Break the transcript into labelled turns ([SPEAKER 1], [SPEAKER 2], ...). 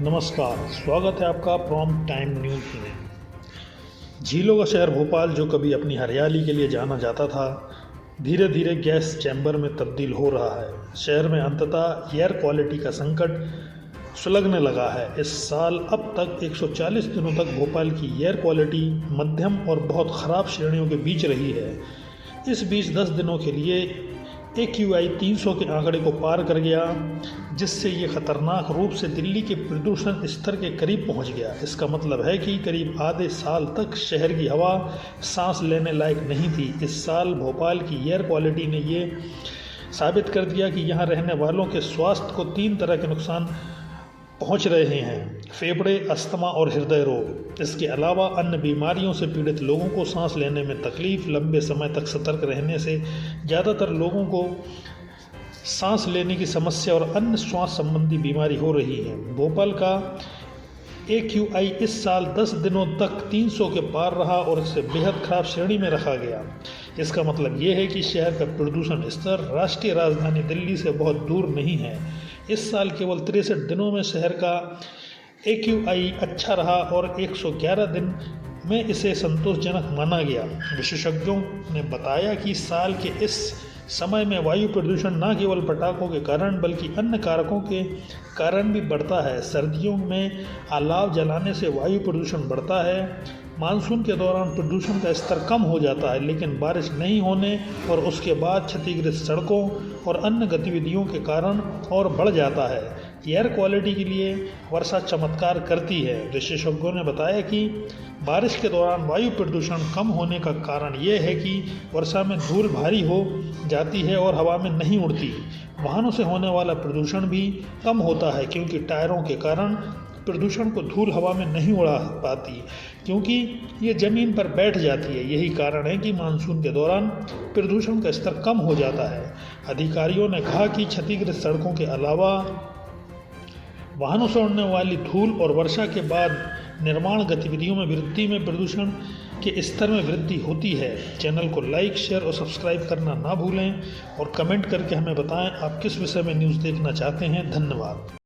[SPEAKER 1] नमस्कार, स्वागत है आपका प्रॉम्प्ट टाइम न्यूज़ में। झीलों का शहर भोपाल, जो कभी अपनी हरियाली के लिए जाना जाता था, धीरे धीरे गैस चैम्बर में तब्दील हो रहा है। शहर में अंततः एयर क्वालिटी का संकट सुलगने लगा है। इस साल अब तक 140 दिनों तक भोपाल की एयर क्वालिटी मध्यम और बहुत ख़राब श्रेणियों के बीच रही है। इस बीच 10 दिनों के लिए AQI 300 के आंकड़े को पार कर गया, जिससे ये खतरनाक रूप से दिल्ली के प्रदूषण स्तर के करीब पहुंच गया। इसका मतलब है कि करीब आधे साल तक शहर की हवा सांस लेने लायक नहीं थी। इस साल भोपाल की एयर क्वालिटी ने ये साबित कर दिया कि यहाँ रहने वालों के स्वास्थ्य को 3 तरह के नुकसान पहुंच रहे हैं: फेफड़े, अस्थमा और हृदय रोग। इसके अलावा अन्य बीमारियों से पीड़ित लोगों को सांस लेने में तकलीफ, लंबे समय तक सतर्क रहने से ज़्यादातर लोगों को सांस लेने की समस्या और अन्य श्वास संबंधी बीमारी हो रही है। भोपाल का AQI इस साल 10 दिनों तक 300 के पार रहा और इसे बेहद खराब श्रेणी में रखा गया। इसका मतलब ये है कि शहर का प्रदूषण स्तर राष्ट्रीय राजधानी दिल्ली से बहुत दूर नहीं है। इस साल केवल 63 दिनों में शहर का AQI अच्छा रहा और 111 दिन में इसे संतोषजनक माना गया। विशेषज्ञों ने बताया कि साल के इस समय में वायु प्रदूषण न केवल पटाखों के कारण बल्कि अन्य कारकों के कारण भी बढ़ता है। सर्दियों में अलाव जलाने से वायु प्रदूषण बढ़ता है। मानसून के दौरान प्रदूषण का स्तर कम हो जाता है, लेकिन बारिश नहीं होने और उसके बाद क्षतिग्रस्त सड़कों और अन्य गतिविधियों के कारण और बढ़ जाता है। एयर क्वालिटी के लिए वर्षा चमत्कार करती है। विशेषज्ञों ने बताया कि बारिश के दौरान वायु प्रदूषण कम होने का कारण यह है कि वर्षा में धूल भारी हो जाती है और हवा में नहीं उड़ती। वाहनों से होने वाला प्रदूषण भी कम होता है, क्योंकि टायरों के कारण प्रदूषण को धूल हवा में नहीं उड़ा पाती, क्योंकि ये ज़मीन पर बैठ जाती है। यही कारण है कि मानसून के दौरान प्रदूषण का स्तर कम हो जाता है। अधिकारियों ने कहा कि क्षतिग्रस्त सड़कों के अलावा वाहनों से उड़ने वाली धूल और वर्षा के बाद निर्माण गतिविधियों में वृद्धि में प्रदूषण के स्तर में वृद्धि होती है। चैनल को लाइक, शेयर और सब्सक्राइब करना ना भूलें और कमेंट करके हमें बताएं आप किस विषय में न्यूज़ देखना चाहते हैं। धन्यवाद।